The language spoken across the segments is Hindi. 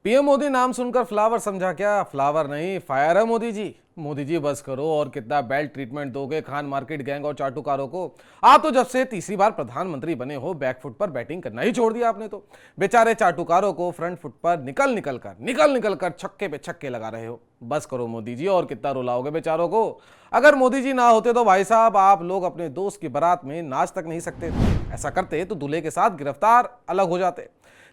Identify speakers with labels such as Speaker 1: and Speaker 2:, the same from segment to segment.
Speaker 1: पीएम मोदी नाम सुनकर फ्लावर समझा क्या? फ्लावर नहीं, फायर है मोदी जी। मोदी जी बस करो, और कितना बेल्ट ट्रीटमेंट दोगे खान मार्केट गैंग और चाटुकारों को? आप तो जब से तीसरी बार प्रधानमंत्री बने हो बैकफुट पर बैटिंग करना ही छोड़ दिया आपने तो। बेचारे चाटुकारों को फ्रंट फुट पर निकल निकल कर छक्के पे छक्के लगा रहे हो। बस करो मोदी जी, और कितना रुलाओगे बेचारों को? अगर मोदी जी ना होते तो भाई साहब आप लोग अपने दोस्त की बारात में नाच तक नहीं सकते थे। ऐसा करते तो दूल्हे के साथ गिरफ्तार अलग हो जाते।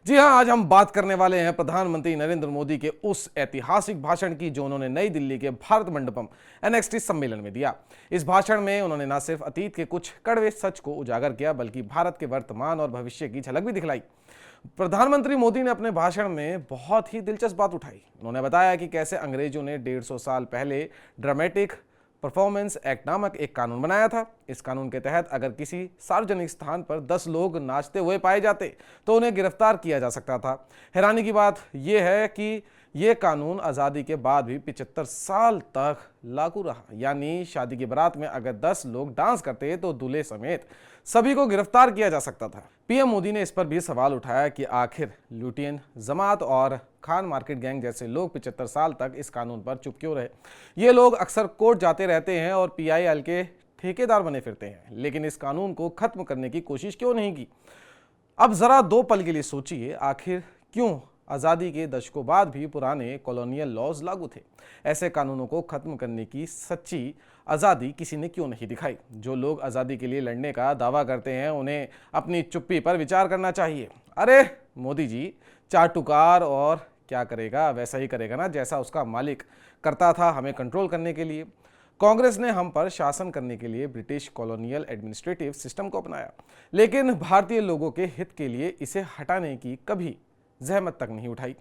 Speaker 1: जी हां, आज हम बात करने वाले हैं प्रधानमंत्री नरेंद्र मोदी के उस ऐतिहासिक भाषण की जो उन्होंने नई दिल्ली के भारत मंडपम एनएक्सटी सम्मेलन में दिया। इस भाषण में उन्होंने न सिर्फ अतीत के कुछ कड़वे सच को उजागर किया, बल्कि भारत के वर्तमान और भविष्य की झलक भी दिखलाई। प्रधानमंत्री मोदी ने अपने भाषण में बहुत ही दिलचस्प बात उठाई। उन्होंने बताया कि कैसे अंग्रेजों ने 150 साल पहले ड्रामेटिक परफॉर्मेंस एक्ट नामक एक कानून बनाया था। इस कानून के तहत अगर किसी सार्वजनिक स्थान पर 10 लोग नाचते हुए पाए जाते तो उन्हें गिरफ्तार किया जा सकता था। हैरानी की बात यह है कि यह कानून आज़ादी के बाद भी 75 साल तक लागू रहा। यानी शादी की बारात में अगर 10 लोग डांस करते तो दूल्हे समेत सभी को गिरफ्तार किया जा सकता था। पीएम मोदी ने इस पर भी सवाल उठाया कि आखिर लुटियन जमात और खान मार्केट गैंग जैसे लोग 75 साल तक इस कानून पर चुप क्यों रहे। ये लोग अक्सर कोर्ट जाते रहते हैं और पीआईएल के ठेकेदार बने फिरते हैं, लेकिन इस कानून को खत्म करने की कोशिश क्यों नहीं की? अब जरा दो पल के लिए सोचिए, आखिर क्यों आज़ादी के दशकों बाद भी पुराने कॉलोनियल लॉज लागू थे? ऐसे कानूनों को खत्म करने की सच्ची आज़ादी किसी ने क्यों नहीं दिखाई? जो लोग आज़ादी के लिए लड़ने का दावा करते हैं उन्हें अपनी चुप्पी पर विचार करना चाहिए। अरे मोदी जी, चाटुकार और क्या करेगा? वैसा ही करेगा ना जैसा उसका मालिक करता था हमें कंट्रोल करने के लिए। कांग्रेस ने हम पर शासन करने के लिए ब्रिटिश कॉलोनियल एडमिनिस्ट्रेटिव सिस्टम को अपनाया, लेकिन भारतीय लोगों के हित के लिए इसे हटाने की कभी जहमत तक नहीं उठाई।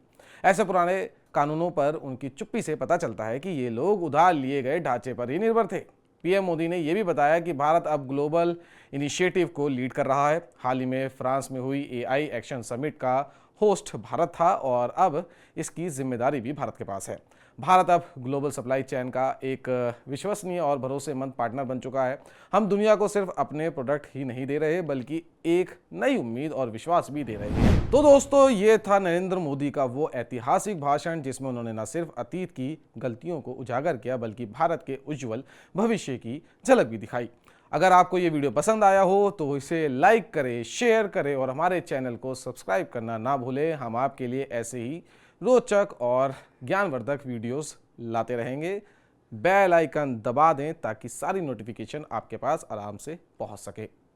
Speaker 1: ऐसे पुराने कानूनों पर उनकी चुप्पी से पता चलता है कि ये लोग उधार लिए गए ढांचे पर ही निर्भर थे। पीएम मोदी ने यह भी बताया कि भारत अब ग्लोबल इनिशिएटिव को लीड कर रहा है। हाल ही में फ्रांस में हुई एआई एक्शन समिट का होस्ट भारत था और अब इसकी जिम्मेदारी भी भारत के पास है। भारत अब ग्लोबल सप्लाई चेन का एक विश्वसनीय और भरोसेमंद पार्टनर बन चुका है। हम दुनिया को सिर्फ अपने प्रोडक्ट ही नहीं दे रहे, बल्कि एक नई उम्मीद और विश्वास भी दे रहे हैं। तो दोस्तों, ये था नरेंद्र मोदी का वो ऐतिहासिक भाषण जिसमें उन्होंने न सिर्फ अतीत की गलतियों को उजागर किया, बल्कि भारत के उज्जवल भविष्य की झलक भी दिखाई। अगर आपको ये वीडियो पसंद आया हो तो इसे लाइक करें, शेयर करें और हमारे चैनल को सब्सक्राइब करना ना भूलें। हम आपके लिए ऐसे ही रोचक और ज्ञानवर्धक वीडियोस लाते रहेंगे। बेल आइकन दबा दें ताकि सारी नोटिफिकेशन आपके पास आराम से पहुंच सके।